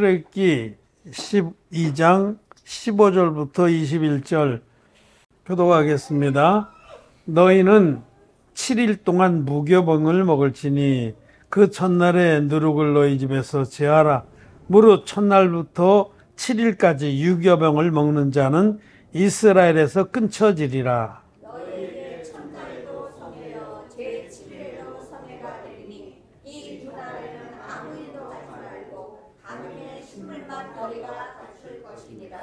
출애굽기 12장 15절부터 21절 교독하겠습니다. 너희는 7일 동안 무교병을 먹을지니 그 첫날에 누룩을 너희 집에서 제하라. 무릇 첫날부터 7일까지 유교병을 먹는 자는 이스라엘에서 끊쳐지리라. 너희에게 첫날도 성회여 제7일도 성회가 되리니 이 두 날에는 아무 일도 하지 말고 가문의 식물만 너희가 갖출 것이니라.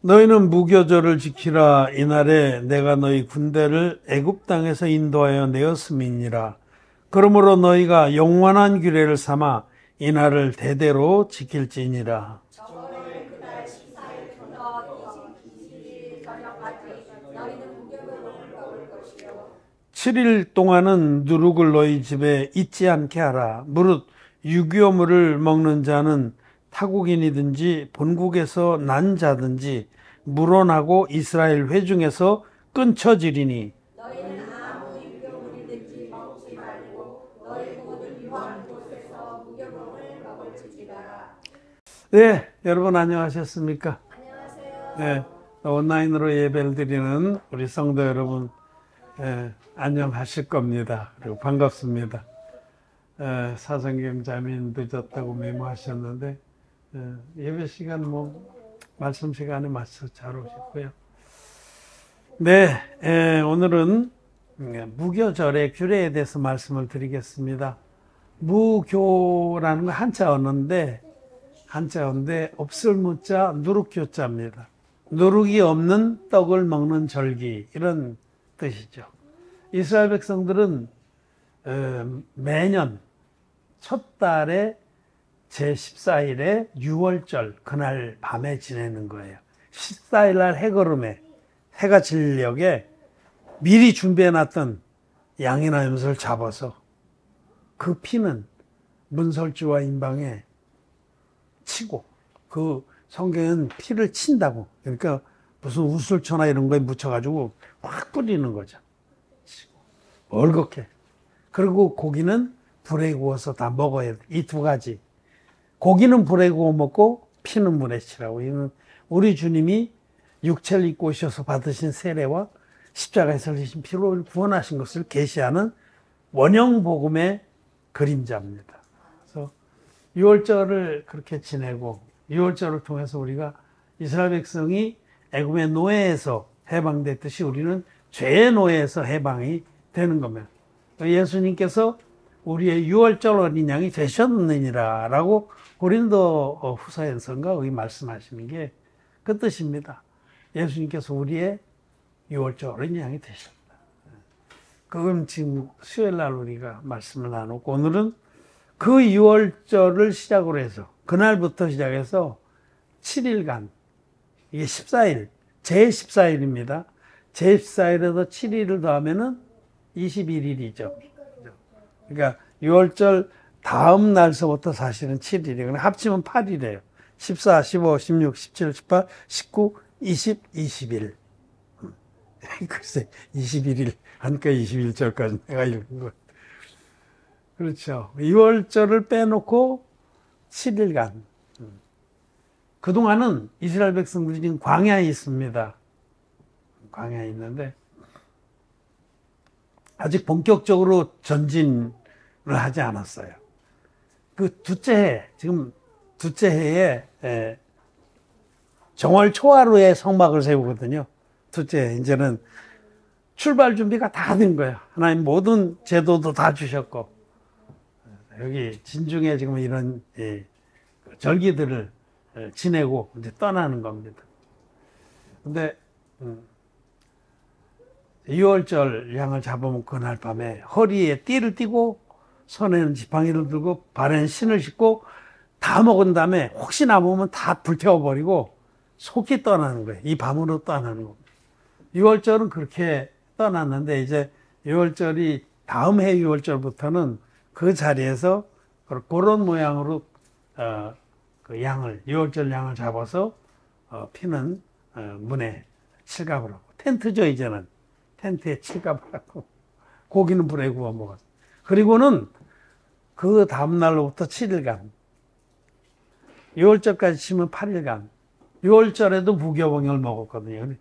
너희는 무교절을 지키라. 이날에 내가 너희 군대를 애굽 땅에서 인도하여 내었음이니라. 그러므로 너희가 영원한 규례를 삼아 이날을 대대로 지킬지니라. 저번에 그날 14일부터 22일 저녁까지 너희는 무교병을 먹을 것이요 7일 동안은 누룩을 너희 집에 있지 않게 하라. 무릇 유교물을 먹는 자는 타국인이든지 본국에서 난 자든지 물어나고 이스라엘 회중에서 끊쳐지리니 너희는 아무 유교물이든지 먹지 말고 너희 모든 유한 곳에서 무교병을 먹을지니라. 네, 여러분 안녕하셨습니까? 안녕하세요. 네, 온라인으로 예배를 드리는 우리 성도 여러분 안녕하실 겁니다. 그리고 반갑습니다. 사성경 자매님 늦었다고 메모하셨는데 예배 시간 말씀 시간에 맞춰 잘 오셨고요. 네, 오늘은 무교절의 규례에 대해서 말씀을 드리겠습니다. 무교라는 건 한자어인데 없을 무자 누룩교자입니다. 누룩이 없는 떡을 먹는 절기 이런 뜻이죠. 이스라엘 백성들은 매년 첫 달에 제14일에 유월절 그날 밤에 지내는 거예요. 14일 날 해걸음에 해가 질녘에 미리 준비해놨던 양이나 염소를 잡아서 그 피는 문설주와 인방에 치고, 그 성경은 피를 친다고, 그러니까 무슨 우술초나 이런 거에 묻혀가지고 확 뿌리는 거죠. 치고 얼겁게. 그리고 고기는 불에 구워서 다 먹어야 돼. 이 두 가지. 고기는 불에 구워 먹고 피는 물에 치라고. 이는 우리 주님이 육체를 입고 오셔서 받으신 세례와 십자가에서 흘리신 피로 구원하신 것을 계시하는 원형 복음의 그림자입니다. 그래서 유월절을 그렇게 지내고 유월절을 통해서 우리가 이스라엘 백성이 애굽의 노예에서 해방됐듯이 우리는 죄의 노예에서 해방이 되는 겁니다. 예수님께서 우리의 유월절 어린 양이 되셨느니라 라고 고린도 후서에서인가 거기 말씀하시는 게 그 뜻입니다. 예수님께서 우리의 유월절 어린 양이 되셨다. 그건 지금 수요일 날 우리가 말씀을 나누고 오늘은 그 유월절을 시작으로 해서 그날부터 시작해서 7일간 이게 14일 제14일입니다. 제14일에서 7일을 더하면은 21일이죠. 그러니까 유월절 다음 날서부터 사실은 7일이에요. 합치면 8일이에요. 14, 15, 16, 17, 18, 19, 20, 21. 글쎄 21일 하니까 21절까지 내가 읽은 것. 그렇죠. 유월절을 빼놓고 7일간. 그동안은 이스라엘 백성들이 지금 광야에 있습니다. 광야에 있는데 아직 본격적으로 전진을 하지 않았어요. 그 지금 둘째 해에 정월 초하루에 성막을 세우거든요. 둘째 해. 이제는 출발 준비가 다 된 거예요. 하나님 모든 제도도 다 주셨고 여기 진중에 지금 이런 절기들을 지내고 이제 떠나는 겁니다. 근데 유월절 양을 잡아먹고 그날 밤에 허리에 띠를 띠고 손에는 지팡이를 들고 발에는 신을 신고 다 먹은 다음에 혹시 남으면 다 불태워버리고 속히 떠나는 거예요. 이 밤으로 떠나는 겁니다. 유월절은 그렇게 떠났는데 이제 유월절이 다음 해 유월절부터는 그 자리에서 그런 모양으로 그 유월절 양을 잡아서 피는 문에 칠갑을 하고 텐트죠. 이제는 텐트에 칠갑을 하고 고기는 불에 구워 먹었어요. 그리고는 그 다음날로부터 7일간 6월절까지 치면 8일간. 6월절에도 무교병을 먹었거든요.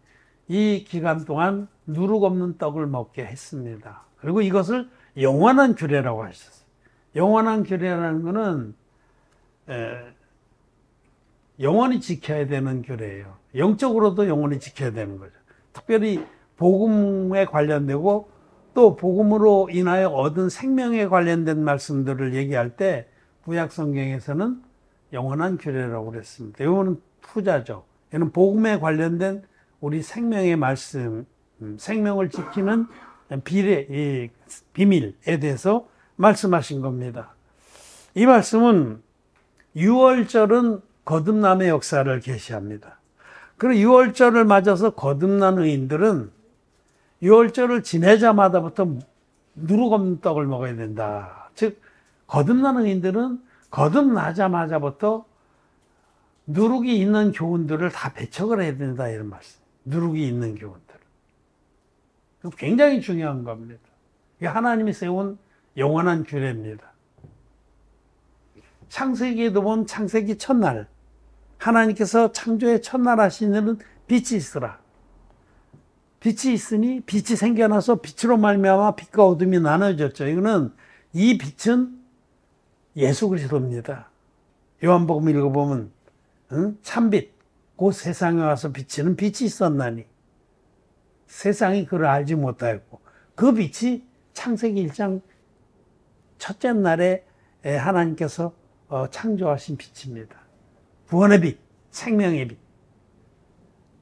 이 기간 동안 누룩 없는 떡을 먹게 했습니다. 그리고 이것을 영원한 규례라고 하셨어요. 영원한 규례라는 것은 영원히 지켜야 되는 규례예요. 영적으로도 영원히 지켜야 되는 거죠. 특별히 복음에 관련되고 또 복음으로 인하여 얻은 생명에 관련된 말씀들을 얘기할 때 구약 성경에서는 영원한 규례라고 그랬습니다. 이거는 후자죠. 이는 복음에 관련된 우리 생명의 말씀, 생명을 지키는 비밀에 대해서 말씀하신 겁니다. 이 말씀은 6월절은 거듭남의 역사를 계시합니다. 그리고 6월절을 맞아서 거듭난 의인들은 6월절을 지내자마자부터 누룩 없는 떡을 먹어야 된다. 즉 거듭난 의인들은 거듭나자마자부터 누룩이 있는 교훈들을 다 배척을 해야 된다, 이런 말씀. 누룩이 있는 교훈들. 굉장히 중요한 겁니다. 이게 하나님이 세운 영원한 규례입니다. 창세기에도 보면 창세기 첫날 하나님께서 창조의 첫날 하신 일은 빛이 있으라. 빛이 있으니 빛이 생겨나서 빛으로 말미암아 빛과 어둠이 나눠졌죠. 이거는 이 빛은 예수 그리스도입니다. 요한복음 읽어보면 참빛 곧 세상에 와서 비치는 빛이 있었나니 세상이 그를 알지 못하였고 그 빛이 창세기 1장 첫째 날에 하나님께서 창조하신 빛입니다. 구원의 빛, 생명의 빛.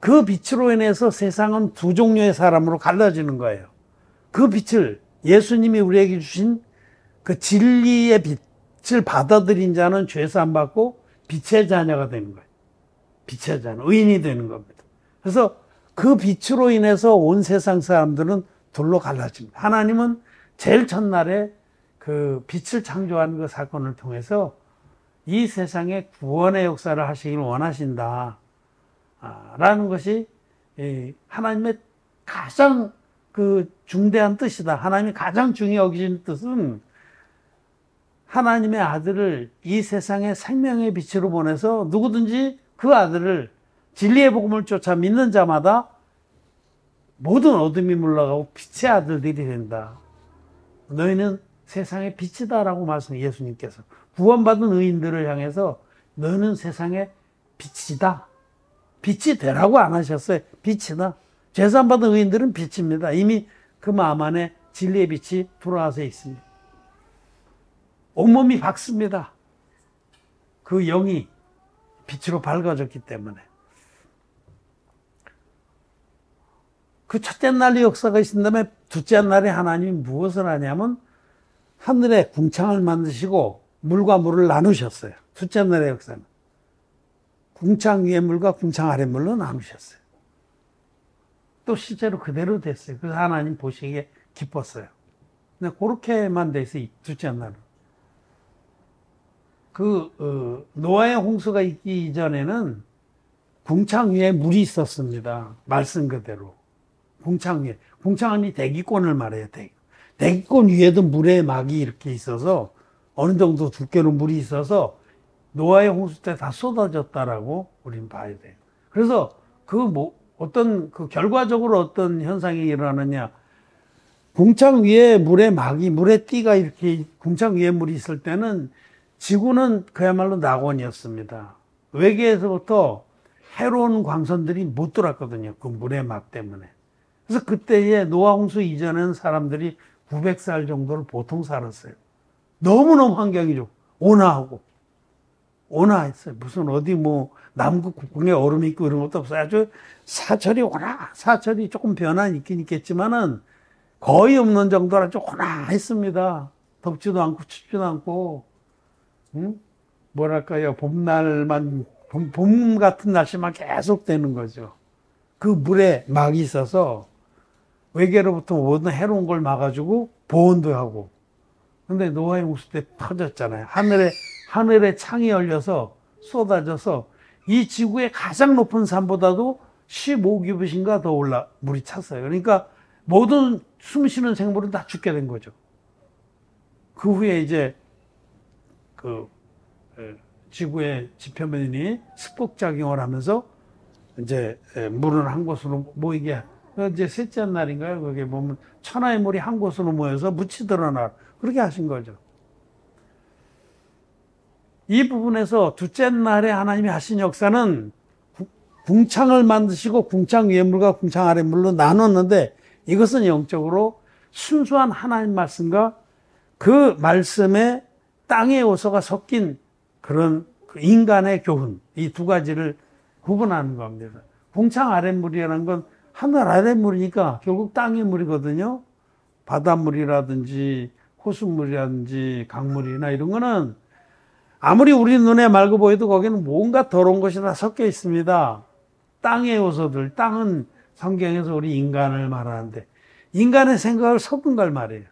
그 빛으로 인해서 세상은 두 종류의 사람으로 갈라지는 거예요. 그 빛을 예수님이 우리에게 주신 그 진리의 빛을 받아들인 자는 죄사함 받고 빛의 자녀가 되는 거예요. 빛의 자녀, 의인이 되는 겁니다. 그래서 그 빛으로 인해서 온 세상 사람들은 둘로 갈라집니다. 하나님은 제일 첫날에 그 빛을 창조하는 그 사건을 통해서 이 세상에 구원의 역사를 하시길 원하신다. 라는 것이 하나님의 가장 그 중대한 뜻이다. 하나님이 가장 중요히 여기시는 뜻은 하나님의 아들을 이 세상의 생명의 빛으로 보내서 누구든지 그 아들을 진리의 복음을 쫓아 믿는 자마다 모든 어둠이 물러가고 빛의 아들들이 된다. 너희는 세상의 빛이다라고 말씀해 예수님께서 구원받은 의인들을 향해서 너는 세상의 빛이다. 빛이 되라고 안 하셨어요. 빛이다. 죄산 받은 의인들은 빛입니다. 이미 그 마음 안에 진리의 빛이 들어와서 있습니다. 온몸이 밝습니다. 그 영이 빛으로 밝아졌기 때문에. 그 첫째 날의 역사가 있은 다음에 둘째 날에 하나님이 무엇을 하냐면 하늘에 궁창을 만드시고 물과 물을 나누셨어요. 둘째 날의 역사는. 궁창 위의 물과 궁창 아래 물로 나누셨어요. 또 실제로 그대로 됐어요. 그래서 하나님 보시기에 기뻤어요. 근데 그렇게만 돼 있어요. 둘째 날은. 노아의 홍수가 있기 이전에는 궁창 위에 물이 있었습니다. 말씀 그대로. 궁창 위에. 궁창은 대기권을 말해요. 대기권 위에도 물의 막이 이렇게 있어서 어느 정도 두께로 물이 있어서 노아의 홍수 때 다 쏟아졌다라고 우리는 봐야 돼요. 그래서 결과적으로 어떤 현상이 일어나느냐. 궁창 위에 물의 막이, 물의 띠가 이렇게 궁창 위에 물이 있을 때는 지구는 그야말로 낙원이었습니다. 외계에서부터 해로운 광선들이 못 들어왔거든요. 그 물의 막 때문에. 그래서 그때에 노아 홍수 이전에는 사람들이 900살 정도를 보통 살았어요. 너무너무 환경이 좋고, 온화했어요. 무슨 어디 남극 국궁에 얼음이 있고 이런 것도 없어요. 아주 사철이 조금 변화는 있긴 있겠지만은 거의 없는 정도로 아주 온화했습니다. 덥지도 않고 춥지도 않고, 뭐랄까요. 봄 같은 날씨만 계속 되는 거죠. 그 물에 막이 있어서 외계로부터 모든 해로운 걸 막아주고 보온도 하고. 근데 노아의 홍수 때 터졌잖아요. 하늘에 창이 열려서 쏟아져서 이 지구의 가장 높은 산보다도 15규빗인가 더 물이 찼어요. 그러니까 모든 숨 쉬는 생물은 다 죽게 된 거죠. 그 후에 이제 지구의 지표면이 습복작용을 하면서 이제 물은 한 곳으로 모이게, 이제 셋째 날인가요? 거기에 보면 천하의 물이 한 곳으로 모여서 묻히 드러나. 그렇게 하신 거죠. 이 부분에서 둘째 날에 하나님이 하신 역사는 궁창을 만드시고 궁창 위의 물과 궁창 아래 물로 나눴는데, 이것은 영적으로 순수한 하나님 말씀과 그 말씀에 땅의 요소가 섞인 그런 인간의 교훈, 이 두 가지를 구분하는 겁니다. 궁창 아래 물이라는 건 하늘 아래 물이니까 결국 땅의 물이거든요. 바닷물이라든지 호수물이라든지 강물이나 이런 거는 아무리 우리 눈에 맑아 보여도 거기는 뭔가 더러운 것이 다 섞여 있습니다. 땅의 요소들, 땅은 성경에서 우리 인간을 말하는데 인간의 생각을 섞은 걸 말해요.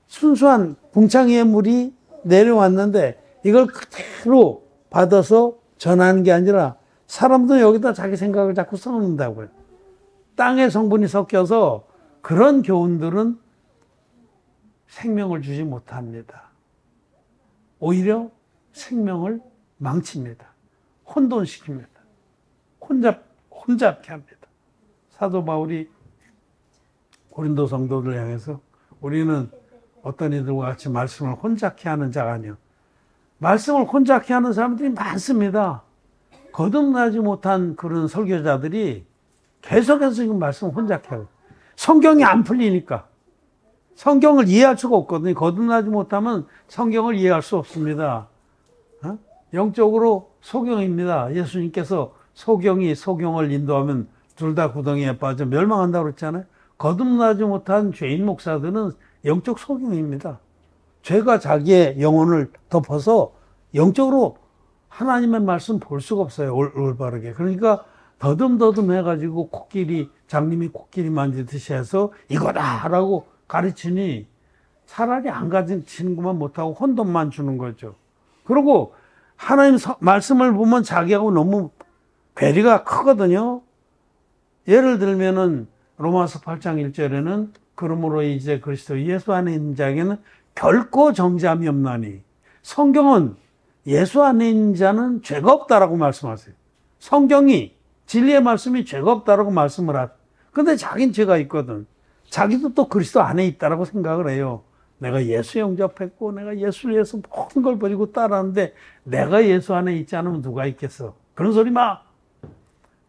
순수한 궁창 위의 물이 내려왔는데 이걸 그대로 받아서 전하는 게 아니라 사람도 여기다 자기 생각을 자꾸 써놓는다고요. 땅의 성분이 섞여서 그런 교훈들은 생명을 주지 못합니다. 오히려 생명을 망칩니다. 혼돈시킵니다. 혼잡케 합니다. 사도 바울이 고린도 성도들 향해서 우리는 어떤 이들과 같이 말씀을 혼잡케 하는 자가 아니요. 말씀을 혼잡케 하는 사람들이 많습니다. 거듭나지 못한 그런 설교자들이 계속해서 지금 말씀을 혼잡케 하고 성경이 안 풀리니까 성경을 이해할 수가 없거든요. 거듭나지 못하면 성경을 이해할 수 없습니다. 영적으로 소경입니다. 예수님께서 소경을 인도하면 둘 다 구덩이에 빠져 멸망한다고 그랬잖아요. 거듭나지 못한 죄인 목사들은 영적 소경입니다. 죄가 자기의 영혼을 덮어서 영적으로 하나님의 말씀 볼 수가 없어요. 올바르게. 그러니까 더듬더듬 해가지고 장님이 코끼리 만지듯이 해서 이거다라고 가르치니 차라리 안 가르치는 것만 못하고 혼돈만 주는 거죠. 그리고 하나님 말씀을 보면 자기하고 너무 괴리가 크거든요. 예를 들면은 로마서 8장 1절에는 그러므로 이제 그리스도 예수 안에 있는 자에게는 결코 정죄함이 없나니. 성경은 예수 안에 있는 자는 죄가 없다라고 말씀하세요. 성경이 진리의 말씀이 죄가 없다라고 말씀을 하죠. 근데 자기는 죄가 있거든. 자기도 또 그리스도 안에 있다라고 생각을 해요. 내가 예수 영접했고 내가 예수를 위해서 모든 걸 버리고 따라하는데 내가 예수 안에 있지 않으면 누가 있겠어. 그런 소리 마.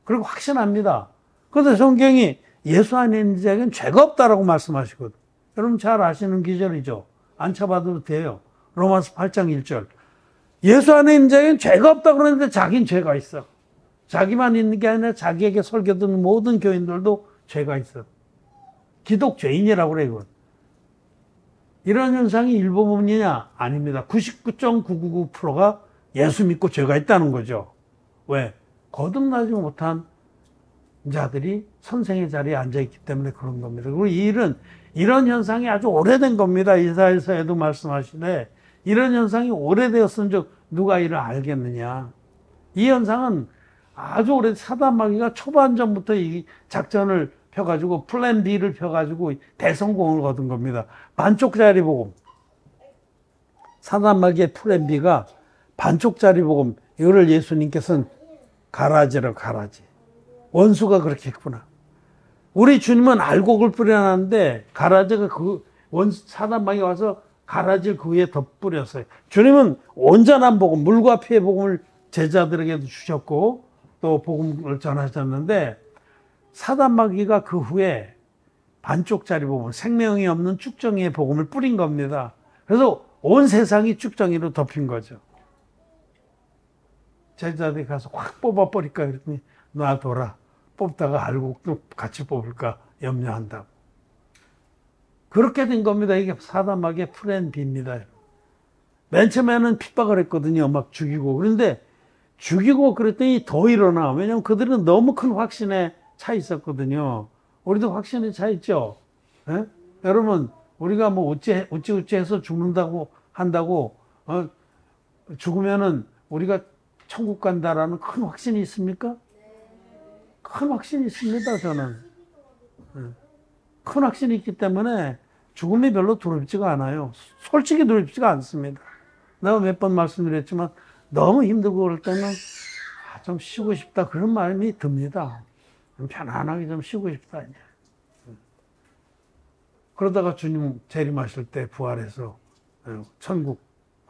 그리고 확신합니다. 그런데 성경이 예수 안에 있는 자에게는 죄가 없다라고 말씀하시거든. 여러분 잘 아시는 기절이죠. 안 쳐봐도 돼요. 로마서 8장 1절. 예수 안에 있는 자에게는 죄가 없다고 그러는데 자기는 죄가 있어. 자기만 있는 게 아니라 자기에게 설교 듣는 모든 교인들도 죄가 있어. 기독죄인이라고 그래, 이건. 이런 현상이 일부분이냐? 아닙니다. 99.999%가 예수 믿고 죄가 있다는 거죠. 왜? 거듭나지 못한 자들이 선생의 자리에 앉아있기 때문에 그런 겁니다. 그리고 이 일은, 이런 현상이 아주 오래된 겁니다. 이사야서에도 말씀하시네. 이런 현상이 오래되었은 누가 이를 알겠느냐. 이 현상은 아주 오래 사단마귀가 초반전부터 이 작전을 펴가지고 플랜 B를 펴가지고 대성공을 거둔 겁니다. 반쪽짜리 복음. 사단마귀의 플랜 B가 반쪽짜리 복음. 이거를 예수님께서는 가라지라고 가라지. 원수가 그렇게 했구나. 우리 주님은 알곡을 뿌려놨는데 가라지가 사단마귀가 와서 가라지를 그 위에 덧뿌렸어요. 주님은 온전한 복음, 물과 피의 복음을 제자들에게도 주셨고 또 복음을 전하셨는데 사단마귀가 그 후에 반쪽짜리 복음, 생명이 없는 쭉정이의 복음을 뿌린 겁니다. 그래서 온 세상이 쭉정이로 덮인 거죠. 제자들이 가서 확 뽑아버릴까 그랬더니 놔둬라. 뽑다가 알곡도 같이 뽑을까 염려한다고. 그렇게 된 겁니다. 이게 사단마귀의 플랜 B입니다. 맨 처음에는 핍박을 했거든요. 막 죽이고. 그런데 죽이고 그랬더니 더 일어나. 왜냐하면 그들은 너무 큰 확신에 차 있었거든요. 우리도 확신에 차 있죠. 에? 여러분, 우리가 뭐 어찌 해서 죽는다고 한다고 죽으면은 우리가 천국 간다라는 큰 확신이 있습니까? 큰 확신이 있습니다. 저는 큰 확신이 있기 때문에 죽음이 별로 두렵지가 않아요. 솔직히 두렵지가 않습니다. 내가 몇 번 말씀드렸지만 너무 힘들고 그럴 때는 좀 쉬고 싶다 그런 마음이 듭니다. 좀 편안하게 좀 쉬고 싶다. 이제. 그러다가 주님 재림하실 때 부활해서 천국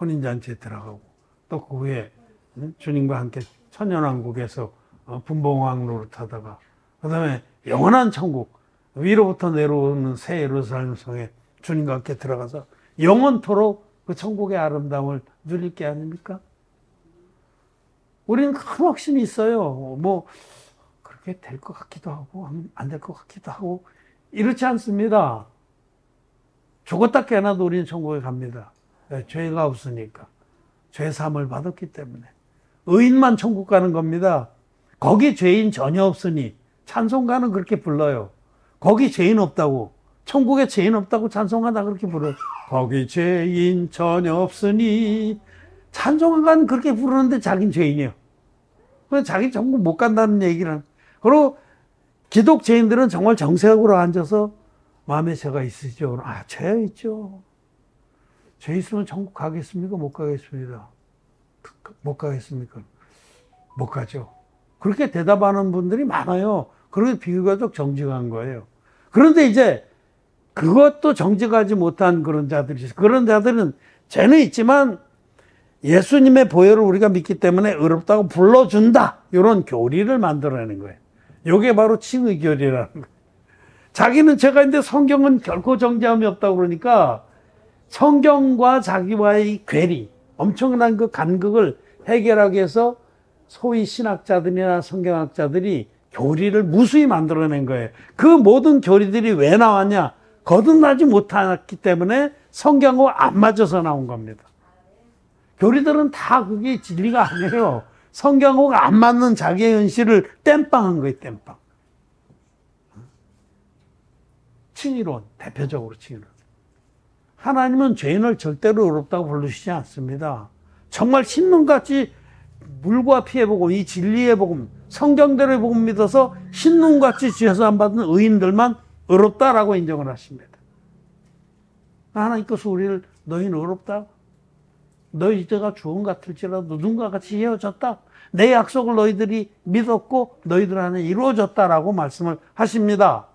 혼인잔치에 들어가고 또 그 후에 주님과 함께 천년왕국에서 분봉왕 노릇하다가 그 다음에 영원한 천국 위로부터 내려오는 새 예루살렘 성에 주님과 함께 들어가서 영원토록 그 천국의 아름다움을 누릴 게 아닙니까? 우리는 큰 확신이 있어요. 뭐 그렇게 될 것 같기도 하고 안 될 것 같기도 하고 이렇지 않습니다. 죽었다 깨어나도 우리는 천국에 갑니다. 죄가 없으니까. 죄 사함을 받았기 때문에. 의인만 천국 가는 겁니다. 거기 죄인 전혀 없으니 찬송가는 그렇게 불러요. 거기 죄인 없다고. 천국에 죄인 없다고 찬송가다 그렇게 불러요. 거기 죄인 전혀 없으니. 찬송가는 그렇게 부르는데 자긴 죄인이에요. 그래서 자기 천국 못 간다는 얘기를. 그리고 기독 죄인들은 정말 정색으로 앉아서 마음에 죄가 있으시죠? 아, 죄 있죠. 죄 있으면 천국 가겠습니까? 못 가겠습니다. 못 가겠습니까? 못 가죠. 그렇게 대답하는 분들이 많아요. 그렇게 비교적 정직한 거예요. 그런데 이제 그것도 정직하지 못한 그런 자들이 있어요. 그런 자들은 죄는 있지만 예수님의 보혈을 우리가 믿기 때문에 의롭다고 불러준다. 이런 교리를 만들어내는 거예요. 이게 바로 칭의교리라는 거예요. 자기는 죄가 있는데 성경은 결코 정죄함이 없다고 그러니까 성경과 자기와의 괴리, 엄청난 그 간극을 해결하기 위해서 소위 신학자들이나 성경학자들이 교리를 무수히 만들어낸 거예요. 그 모든 교리들이 왜 나왔냐? 거듭나지 못했기 때문에 성경하고 안 맞아서 나온 겁니다. 교리들은 다 그게 진리가 아니에요. 성경하고 안 맞는 자기의 현실을 땜빵한 거예요, 땜빵. 칭의론, 대표적으로 칭의론. 하나님은 죄인을 절대로 의롭다고 부르시지 않습니다. 정말 신눈같이 물과 피의 복음, 이 진리의 복음, 성경대로의 복음 믿어서 신눈같이 죄사함 받은 의인들만 의롭다라고 인정을 하십니다. 하나님께서 우리를 너희는 의롭다. 너희 죄가 주원 같을지라도 누군가 같이 헤어졌다. 내 약속을 너희들이 믿었고 너희들 안에 이루어졌다라고 말씀을 하십니다.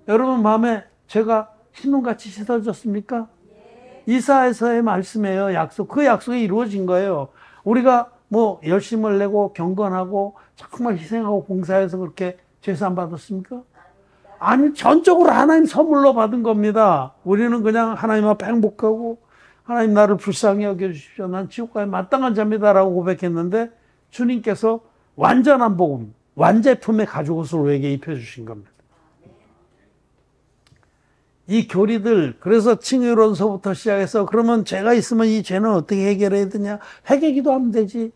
여러분 마음에 죄가 흰눈같이 씻어졌습니까? 이사야서의 말씀이에요. 약속. 그 약속이 이루어진 거예요. 우리가 뭐 열심을 내고 경건하고 정말 희생하고 봉사해서 그렇게 죄산 받았습니까? 아니, 전적으로 하나님 선물로 받은 겁니다. 우리는 그냥 하나님 앞에 행복하고 하나님 나를 불쌍히 여겨주십시오. 난 지옥가에 마땅한 자입니다라고 고백했는데 주님께서 완전한 복음, 완제품의 가죽옷을 우리에게 입혀주신 겁니다. 이 교리들, 그래서 칭의론서부터 시작해서 그러면 죄가 있으면 이 죄는 어떻게 해결해야 되냐? 회개기도 하면 되지.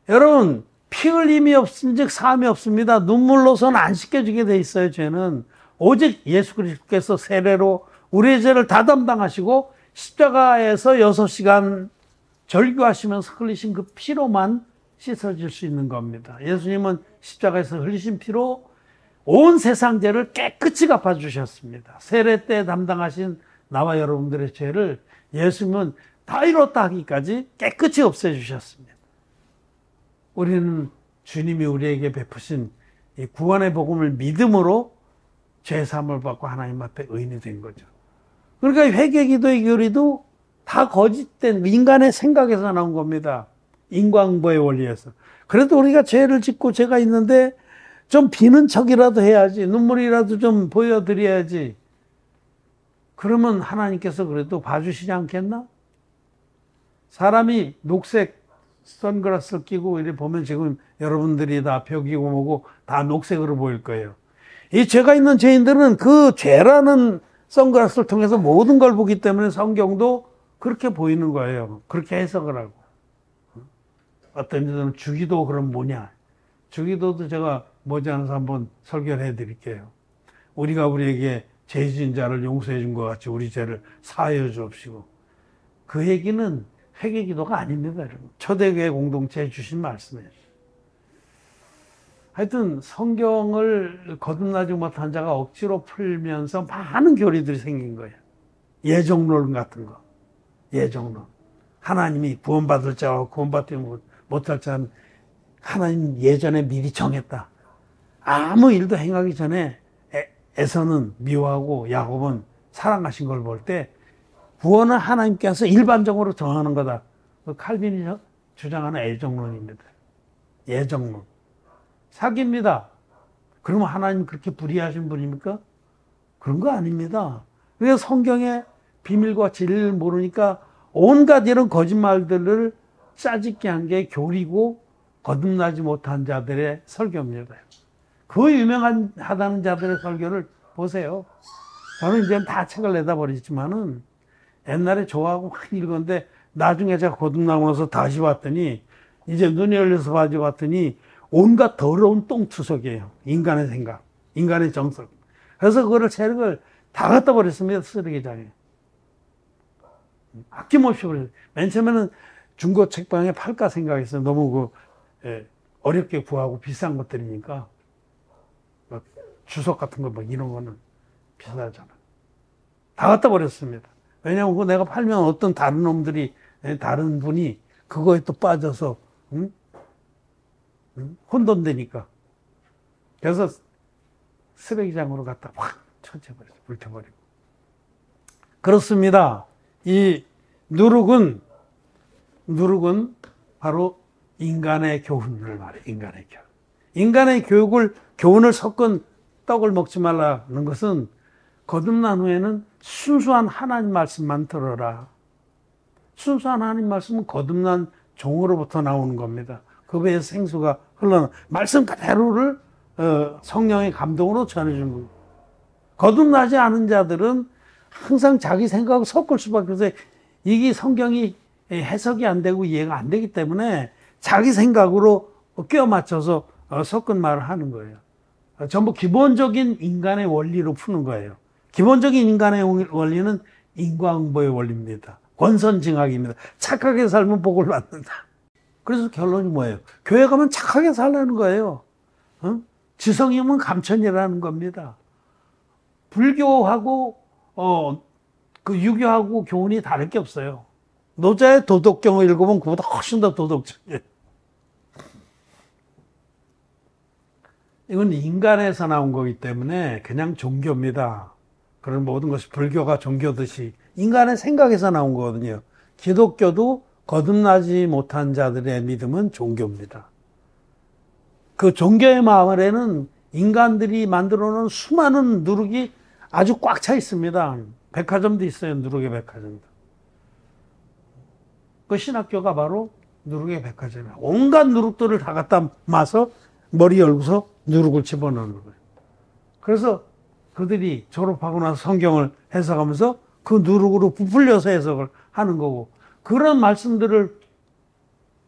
여러분, 피 흘림이 없은즉 사함이 없습니다. 눈물로서는 안 씻겨지게 돼 있어요, 죄는. 오직 예수 그리스도께서 세례로 우리의 죄를 다 담당하시고 십자가에서 6시간 절규하시면서 흘리신 그 피로만 씻어질 수 있는 겁니다. 예수님은 십자가에서 흘리신 피로 온 세상 죄를 깨끗이 갚아주셨습니다. 세례 때 담당하신 나와 여러분들의 죄를 예수님은 다 이뤘다 하기까지 깨끗이 없애주셨습니다. 우리는 주님이 우리에게 베푸신 이 구원의 복음을 믿음으로 죄사함을 받고 하나님 앞에 의인이 된 거죠. 그러니까 회개기도의 교리도 다 거짓된 인간의 생각에서 나온 겁니다. 인과응보의 원리에서. 그래도 우리가 죄를 짓고 죄가 있는데 좀 비는 척이라도 해야지. 눈물이라도 좀 보여드려야지. 그러면 하나님께서 그래도 봐주시지 않겠나? 사람이 녹색 선글라스를 끼고 이렇게 보면 지금 여러분들이 다 벽이고 뭐고 다 녹색으로 보일 거예요. 이 죄가 있는 죄인들은 그 죄라는 선글라스를 통해서 모든 걸 보기 때문에 성경도 그렇게 보이는 거예요. 그렇게 해석을 하고. 어떤 이들은 주기도 그럼 뭐냐? 주기도도 제가 머지않아서 한번 설교를 해드릴게요. 우리가 우리에게 죄 지은 자를 용서해 준 것 같이 우리 죄를 사하여 주옵시고. 그 얘기는 회개기도가 아닙니다, 여러분. 초대교회 공동체에 주신 말씀이에요. 하여튼 성경을 거듭나지 못한 자가 억지로 풀면서 많은 교리들이 생긴 거예요. 예정론 같은 거. 예정론. 하나님이 구원받을 자와 구원받지 못할 자는 하나님 예전에 미리 정했다. 아무 일도 행하기 전에 에서는 미워하고 야곱은 사랑하신 걸 볼 때 구원은 하나님께서 일반적으로 정하는 거다. 칼빈이 주장하는 애정론입니다. 예정론. 사기입니다. 그러면 하나님 그렇게 불의하신 분입니까? 그런 거 아닙니다. 그래서 성경의 비밀과 진리를 모르니까 온갖 이런 거짓말들을 짜집게 한 게 교리고 거듭나지 못한 자들의 설교입니다. 그 유명하다는 자들의 설교를 보세요. 저는 이제 다 책을 내다버리지만은 옛날에 좋아하고 막 읽었는데 나중에 제가 거듭나고 나서 다시 봤더니 이제 눈이 열려서 봤더니 온갖 더러운 똥투석이에요. 인간의 생각, 인간의 정석. 그래서 그거를 책을 다 갖다 버렸습니다. 쓰레기장에. 아낌없이 버렸어요. 맨 처음에는 중고 책방에 팔까 생각했어요. 너무 어렵게 구하고 비싼 것들이니까. 막 주석 같은 거 막 이런 거는 비싸잖아. 다 갖다 버렸습니다. 왜냐하면 그거 내가 팔면 어떤 다른 놈들이, 다른 분이 그거에 또 빠져서, 혼돈되니까. 그래서 쓰레기장으로 갖다 확 쳐져버렸어. 불태버리고. 그렇습니다. 이 누룩은 바로 인간의 교훈을 말해요. 인간의 교훈. 인간의 교훈을 섞은 떡을 먹지 말라는 것은 거듭난 후에는 순수한 하나님 말씀만 들어라. 순수한 하나님 말씀은 거듭난 종으로부터 나오는 겁니다. 그 배에 생수가 흘러나 말씀 그대로를 성령의 감동으로 전해준 거예요. 거듭나지 않은 자들은 항상 자기 생각을 섞을 수밖에 없어요. 이게 성경이 해석이 안 되고 이해가 안 되기 때문에 자기 생각으로 끼워 맞춰서 섞은 말을 하는 거예요. 전부 기본적인 인간의 원리로 푸는 거예요. 기본적인 인간의 원리는 인과응보의 원리입니다. 권선징악입니다. 착하게 살면 복을 받는다. 그래서 결론이 뭐예요? 교회 가면 착하게 살라는 거예요. 지성이면 감천이라는 겁니다. 불교하고 그 유교하고 교훈이 다를 게 없어요. 노자의 도덕경을 읽어보면 그보다 훨씬 더 도덕적이에요. 이건 인간에서 나온 거기 때문에 그냥 종교입니다. 그런 모든 것이 불교가 종교듯이 인간의 생각에서 나온 거거든요. 기독교도 거듭나지 못한 자들의 믿음은 종교입니다. 그 종교의 마을에는 인간들이 만들어 놓은 수많은 누룩이 아주 꽉 차 있습니다. 백화점도 있어요. 누룩의 백화점도. 그 신학교가 바로 누룩의 백화점이에요. 온갖 누룩들을 다 갖다 마서 머리 열고서 누룩을 집어넣는 거예요. 그래서 그들이 졸업하고 나서 성경을 해석하면서 그 누룩으로 부풀려서 해석을 하는 거고, 그런 말씀들을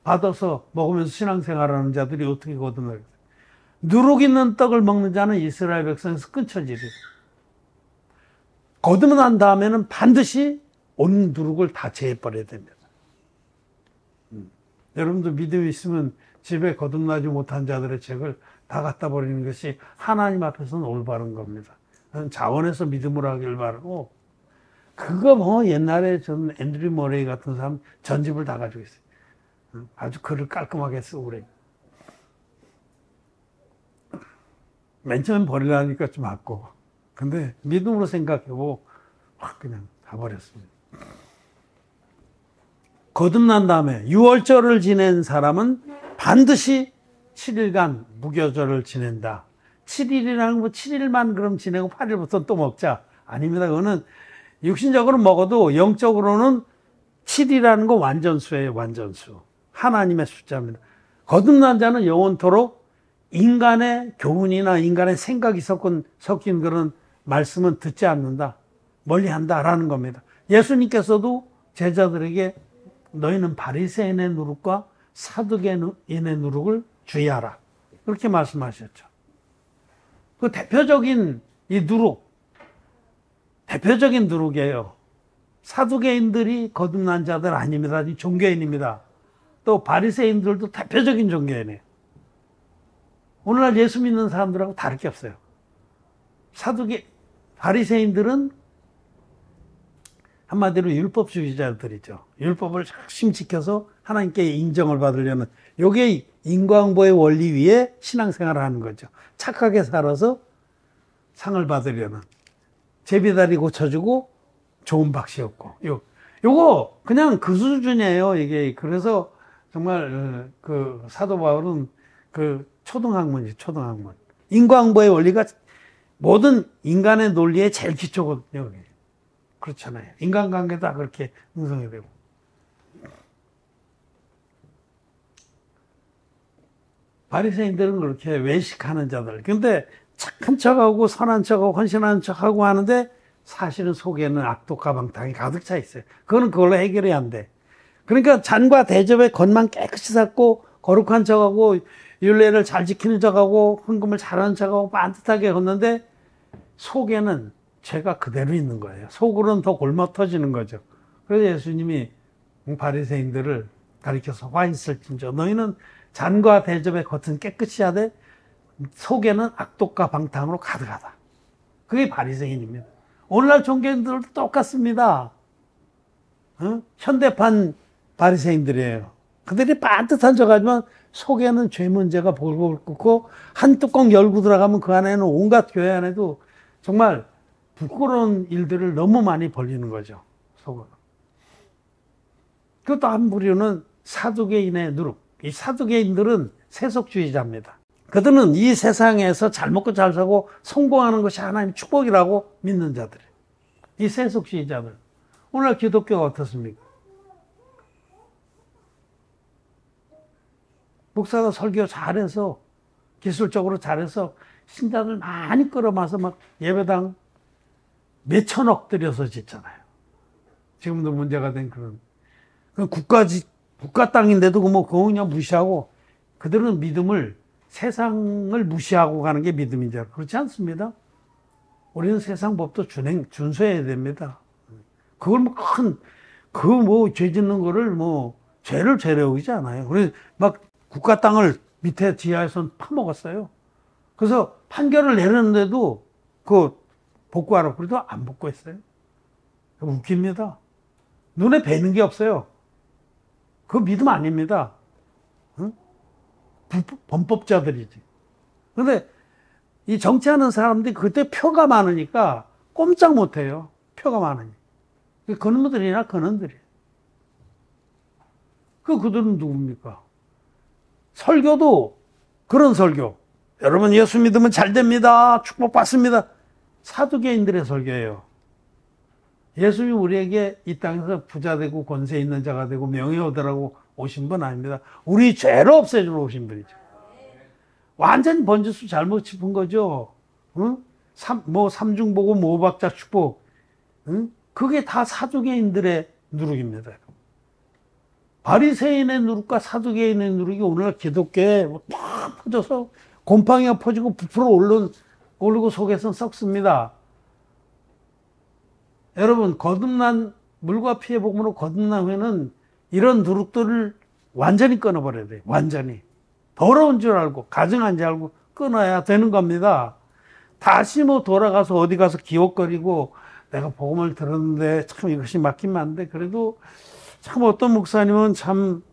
받아서 먹으면서 신앙생활하는 자들이 어떻게 거듭나겠어요? 누룩 있는 떡을 먹는 자는 이스라엘 백성에서 끊쳐지리라. 거듭난 다음에는 반드시 온 누룩을 다 제해버려야 됩니다. 여러분도 믿음이 있으면 집에 거듭나지 못한 자들의 책을 다 갖다 버리는 것이 하나님 앞에서는 올바른 겁니다. 자원해서 믿음으로 하길 바라고, 그거 뭐 옛날에 전 앤드류 머레이 같은 사람 전집을 다 가지고 있어요. 아주 글을 깔끔하게 쓰고 그래요. 맨 처음엔 버리려니까 좀 아까워. 근데 믿음으로 생각해보고 확 그냥 다 버렸습니다. 거듭난 다음에 유월절을 지낸 사람은 반드시 7일간 무교절을 지낸다. 7일이라는 거 7일만 그럼 지내고 8일부터 또 먹자. 아닙니다. 그거는 육신적으로 먹어도 영적으로는 7이라는 거 완전수예요. 완전수. 하나님의 숫자입니다. 거듭난 자는 영원토록 인간의 교훈이나 인간의 생각이 섞인 그런 말씀은 듣지 않는다. 멀리한다라는 겁니다. 예수님께서도 제자들에게 너희는 바리새인의 누룩과 사두개인의 누룩을 주의하라. 그렇게 말씀하셨죠. 그 대표적인 이 누룩, 대표적인 누룩이에요. 사두개인들이 거듭난 자들 아닙니다. 종교인입니다. 또 바리새인들도 대표적인 종교인이에요. 오늘날 예수 믿는 사람들하고 다를 게 없어요. 바리새인들은 한마디로 율법주의자들이죠. 율법을 열심히 지켜서 하나님께 인정을 받으려는, 요게 인과응보의 원리 위에 신앙생활을 하는 거죠. 착하게 살아서 상을 받으려는, 제비다리 고쳐주고 좋은 박씨 얻고, 요거 그냥 그 수준이에요, 이게. 그래서 정말 그 사도 바울은 그 초등학문이죠, 초등학문. 인과응보의 원리가 모든 인간의 논리의 제일 기초거든요. 그렇잖아요. 인간관계도 다 그렇게 형성이 되고. 바리새인들은 그렇게 외식하는 자들. 근데 착한 척하고 선한 척하고 헌신하는 척하고 하는데 사실은 속에는 악독과 방탕이 가득 차 있어요. 그거는 그걸로 해결이 안 돼. 그러니까 잔과 대접에 겉만 깨끗이 닦고 거룩한 척하고 율례를 잘 지키는 척하고 헌금을 잘하는 척하고 반듯하게 걷는데 속에는 죄가 그대로 있는 거예요. 속으로는 더 골마 터지는 거죠. 그래서 예수님이 바리새인들을 가리켜서 화 있을진저 너희는 잔과 대접의 겉은 깨끗이 하되 속에는 악독과 방탕으로 가득하다. 그게 바리새인입니다. 오늘날 종교인들도 똑같습니다. 현대판 바리새인들이에요. 그들이 반듯한 척하지만 속에는 죄 문제가 볼볼 끓고 한 뚜껑 열고 들어가면 그 안에는 온갖 교회 안에도 정말 부끄러운 일들을 너무 많이 벌리는 거죠. 속으로. 그것도 한 부류는 사두개인의 누룩. 이 사두개인들은 세속주의자입니다. 그들은 이 세상에서 잘 먹고 잘 사고 성공하는 것이 하나님의 축복이라고 믿는 자들이에요. 이 세속주의자들. 오늘 기독교가 어떻습니까? 목사가 설교 잘해서 기술적으로 잘해서 신자들 많이 끌어마서 막 예배당 몇천억 들여서 짓잖아요. 지금도 문제가 된 그런. 국가 땅인데도 그거 그냥 무시하고 그들은 믿음을 세상을 무시하고 가는 게 믿음인 줄 알고. 그렇지 않습니다. 우리는 세상 법도 준수해야 됩니다. 그걸 죄 짓는 거를 죄를 죄로 여기지 않아요. 그래서 막 국가 땅을 밑에 지하에서 파먹었어요. 그래서 판결을 내렸는데도 복구하라고 그래도 안 복구했어요. 웃깁니다. 눈에 뵈는 게 없어요. 그거 믿음 아닙니다. 응? 범법자들이지. 근데 이 정치하는 사람들이 그때 표가 많으니까 꼼짝 못해요. 표가 많으니. 그놈들이나 그놈들이에요. 그들은 누굽니까? 설교도 그런 설교. 여러분 예수 믿으면 잘 됩니다. 축복받습니다. 사두개인들의 설교예요. 예수님이 우리에게 이 땅에서 부자 되고 권세 있는 자가 되고 명예 얻으라고 오신 분 아닙니다. 우리 죄를 없애주러 오신 분이죠. 완전히 번지수 잘못 짚은 거죠. 응? 삼중보고 오박자 축복. 응? 그게 다 사두개인들의 누룩입니다. 바리새인의 누룩과 사두개인의 누룩이 오늘날 기독교에 팍 퍼져서 곰팡이가 퍼지고 부풀어 오르고 속에서는 썩습니다. 여러분, 거듭난 물과 피의 복음으로 거듭난 후에는 이런 누룩들을 완전히 끊어버려야 돼요. 완전히. 더러운 줄 알고 가증한 줄 알고 끊어야 되는 겁니다. 다시 돌아가서 어디 가서 기웃거리고 내가 복음을 들었는데 참 이것이 맞긴 맞는데 그래도 참 어떤 목사님은 참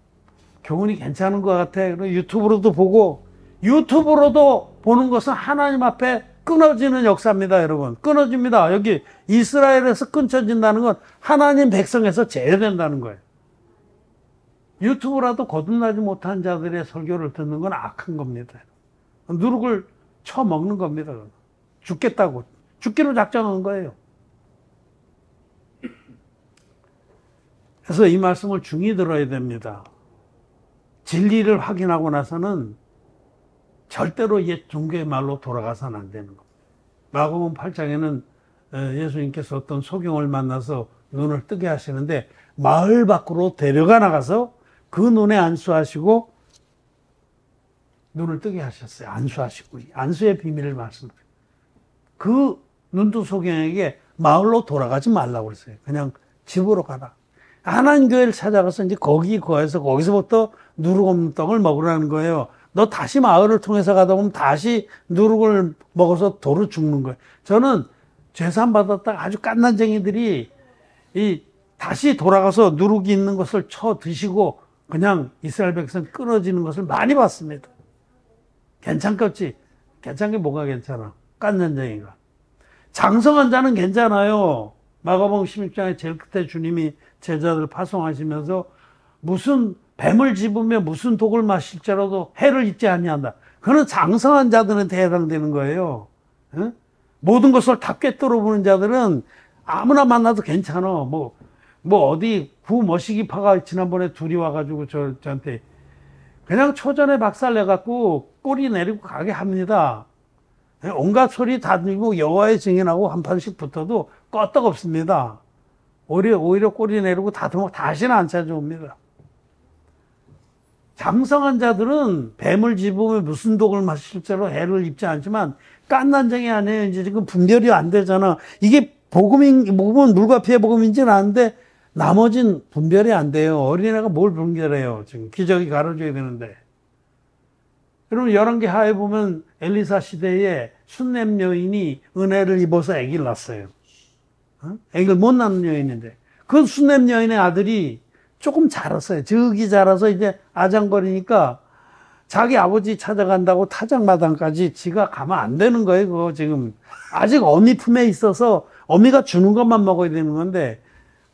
교훈이 괜찮은 것 같아. 그리고 유튜브로도 보는 것은 하나님 앞에 끊어지는 역사입니다, 여러분. 끊어집니다. 여기 이스라엘에서 끊어진다는 건 하나님 백성에서 제외된다는 거예요. 유튜브라도 거듭나지 못한 자들의 설교를 듣는 건 악한 겁니다. 누룩을 쳐먹는 겁니다. 죽겠다고. 죽기로 작정한 거예요. 그래서 이 말씀을 중히 들어야 됩니다. 진리를 확인하고 나서는 절대로 옛 종교의 말로 돌아가서는 안 되는 겁니다. 마가복음 8장에는 예수님께서 어떤 소경을 만나서 눈을 뜨게 하시는데 마을 밖으로 데려가 나가서 그 눈에 안수하시고 눈을 뜨게 하셨어요. 안수하시고 안수의 비밀을 말씀드려요. 그 눈뜬 소경에게 마을로 돌아가지 말라고 그랬어요. 그냥 집으로 가라. 하나님 교회를 찾아가서 이제 거기서부터 누룩 없는 떡을 먹으라는 거예요. 너 다시 마을을 통해서 가다 보면 다시 누룩을 먹어서 도로 죽는 거예요. 저는 죄산 받았다가 아주 깐난쟁이들이 다시 돌아가서 누룩이 있는 것을 쳐 드시고 그냥 이스라엘 백성 끊어지는 것을 많이 봤습니다. 괜찮겠지? 괜찮은 게 뭐가 괜찮아? 깐전쟁이가. 장성한 자는 괜찮아요. 마가복음 16장에 제일 끝에 주님이 제자들 파송하시면서 무슨 뱀을 집으며 무슨 독을 마실지라도 해를 입지 아니한다. 그는 장성한 자들한테 해당되는 거예요. 응? 모든 것을 다 꿰뚫어 보는 자들은 아무나 만나도 괜찮아. 뭐 어디 구머시기파가 지난번에 둘이 와가지고 저한테 그냥 초전에 박살 내갖고 꼬리 내리고 가게 합니다. 온갖 소리 다 들고 여호와의 증인하고 한 판씩 붙어도 끄떡없습니다. 오히려 꼬리 내리고 다시는 안 찾아옵니다. 장성한 자들은 뱀을 집으며 무슨 독을 마실지로 해를 입지 않지만 깐난쟁이 아니에요. 이제 지금 분별이 안 되잖아. 이게 복음은 물과 피의 복음인지는 아는데 나머진 분별이 안 돼요. 어린애가 뭘 분별해요. 지금 기저귀 가려줘야 되는데. 여러분 열왕기하에 보면 엘리사 시대에 순냄 여인이 은혜를 입어서 아기를 낳았어요. 아기를 못 낳는 여인인데 그 순냄 여인의 아들이 조금 자랐어요. 저기 자라서 이제 아장거리니까 자기 아버지 찾아간다고 타작마당까지 지가 가면 안 되는 거예요. 그거 지금 아직 어미 품에 있어서 어미가 주는 것만 먹어야 되는 건데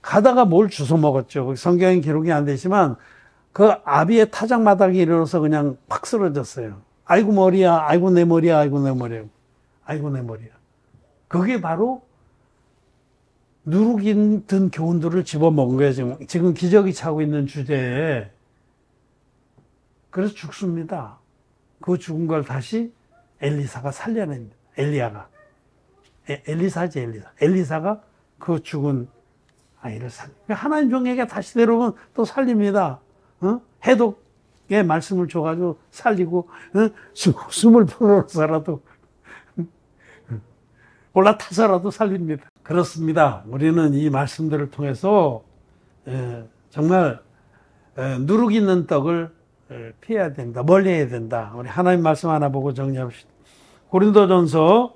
가다가 뭘 주워 먹었죠. 성경에 기록이 안 되지만 그 아비의 타작마당에 이르러서 그냥 팍 쓰러졌어요. 아이고 머리야, 아이고 내 머리야, 아이고 내 머리야, 아이고 내 머리야. 그게 바로 누룩이 든 교훈들을 집어먹은 거예요. 지금 기저귀 차고 있는 주제에. 그래서 죽습니다. 그 죽은 걸 다시 엘리사가 살려냅니다. 엘리야가. 엘리사지, 엘리사. 엘리사가 그 죽은 아이를 하나님 종에게 다시 데려오면 또 살립니다. 해독의 말씀을 줘가지고 살리고, 숨을 풀어서라도, 올라타서라도 살립니다. 그렇습니다. 우리는 이 말씀들을 통해서, 정말, 누룩 있는 떡을 피해야 된다. 멀리 해야 된다. 우리 하나님 말씀 하나 보고 정리합시다. 고린도전서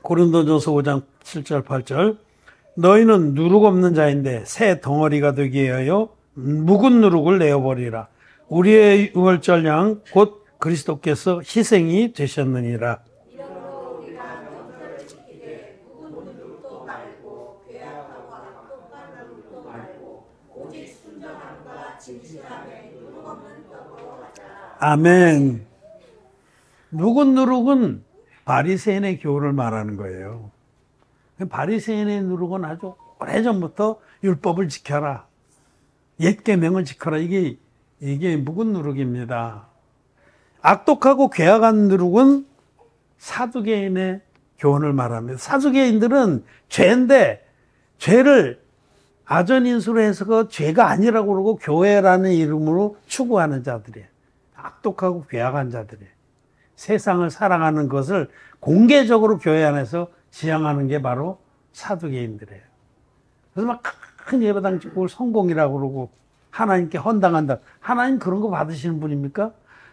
5장 7절, 8절. 너희는 누룩 없는 자인데 새 덩어리가 되게 하여 묵은 누룩을 내어버리라. 우리의 유월절 양 곧 그리스도께서 희생이 되셨느니라. 이러므로 우리가 명절을 지키되 묵은 누룩도 말고 괴악하고 악독한 누룩도 말고 오직 순전함과 진실함에 누룩 없는 떡으로 하자. 아멘. 묵은 누룩은 바리새인의 교훈을 말하는 거예요. 바리새인의 누룩은 아주 오래전부터 율법을 지켜라. 옛 계명을 지켜라. 이게 묵은 누룩입니다. 악독하고 괴악한 누룩은 사두개인의 교훈을 말합니다. 사두개인들은 죄인데 죄를 아전인수로 해서 그 죄가 아니라고 그러고 교회라는 이름으로 추구하는 자들이에요. 악독하고 괴악한 자들이에요. 세상을 사랑하는 것을 공개적으로 교회 안에서 지향하는 게 바로 사두개인들이에요. 그래서 막 큰 예배당 짓고 성공이라고 그러고 하나님께 헌당한다. 하나님 그런 거 받으시는 분입니까?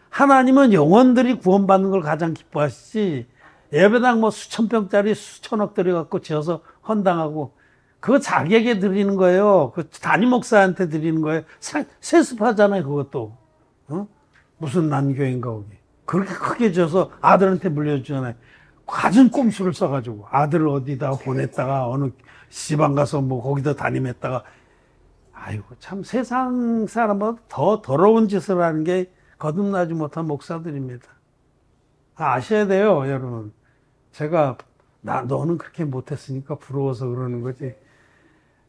하나님은 영혼들이 구원받는 걸 가장 기뻐하시지 예배당 뭐 수천 평짜리 수천억 들여갖고 지어서 헌당하고 그거 자기에게 드리는 거예요. 그 담임 목사한테 드리는 거예요. 세습하잖아요. 그것도. 무슨 난교인가 거기. 그렇게 크게 지어서 아들한테 물려주잖아요. 갖은 꼼수를 써가지고 아들을 어디다 보냈다가 어느 시방 가서 뭐 거기다 담임했다가 아이고 참 세상 사람보다 더 더러운 짓을 하는 게 거듭나지 못한 목사들입니다. 아셔야 돼요, 여러분. 제가 너는 그렇게 못했으니까 부러워서 그러는 거지.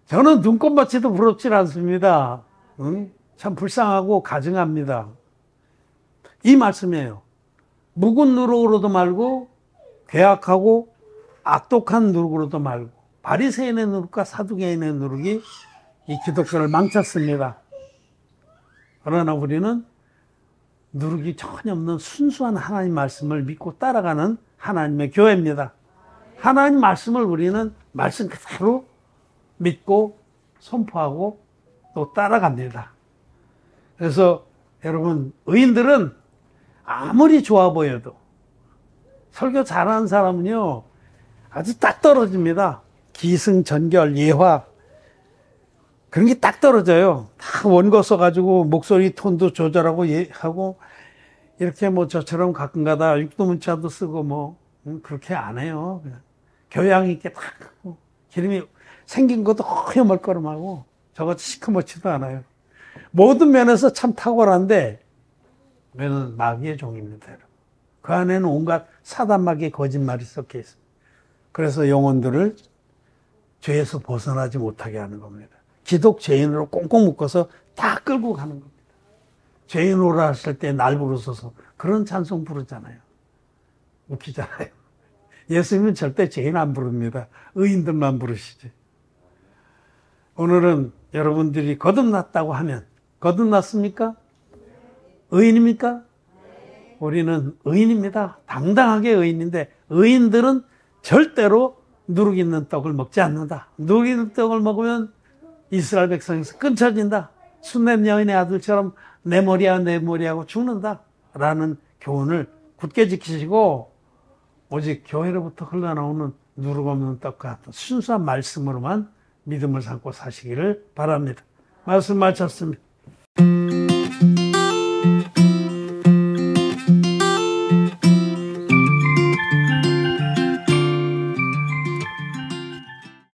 저는 눈꼽맞이도 부럽질 않습니다. 응? 참 불쌍하고 가증합니다. 이 말씀이에요. 묵은 누룩으로도 말고 괴악하고 악독한 누룩으로도 말고 바리새인의 누룩과 사두개인의 누룩이 이 기독교를 망쳤습니다. 그러나 우리는 누룩이 전혀 없는 순수한 하나님 말씀을 믿고 따라가는 하나님의 교회입니다. 하나님 말씀을 우리는 말씀 그대로 믿고 선포하고 또 따라갑니다. 그래서 여러분 의인들은 아무리 좋아 보여도 설교 잘하는 사람은요 아주 딱 떨어집니다. 기승전결, 예화, 그런 게 딱 떨어져요. 다 원고 써가지고 목소리 톤도 조절하고 하고 이렇게 뭐 저처럼 가끔가다 육두문자도 쓰고 뭐 그렇게 안 해요. 그냥 교양 있게 딱 하고 기름이 생긴 것도 허여 멀거름하고 저것 시커멓지도 않아요. 모든 면에서 참 탁월한데 저는 마귀의 종입니다. 여러분. 그 안에는 온갖 사단 마귀의 거짓말이 섞여 있습니다. 그래서 영혼들을 죄에서 벗어나지 못하게 하는 겁니다. 기독 죄인으로 꽁꽁 묶어서 다 끌고 가는 겁니다. 죄인 오라 하실 때 날 부르소서 그런 찬송 부르잖아요. 웃기잖아요. 예수님은 절대 죄인 안 부릅니다. 의인들만 부르시지. 오늘은 여러분들이 거듭났다고 하면 거듭났습니까? 의인입니까? 우리는 의인입니다. 당당하게 의인인데 의인들은 절대로 누룩 있는 떡을 먹지 않는다. 누룩 있는 떡을 먹으면 이스라엘 백성에서 끊쳐진다. 순례 여인의 아들처럼 내 머리야 내 머리하고 죽는다. 라는 교훈을 굳게 지키시고 오직 교회로부터 흘러나오는 누룩 없는 떡과 같은 순수한 말씀으로만 믿음을 삼고 사시기를 바랍니다. 말씀 마쳤습니다.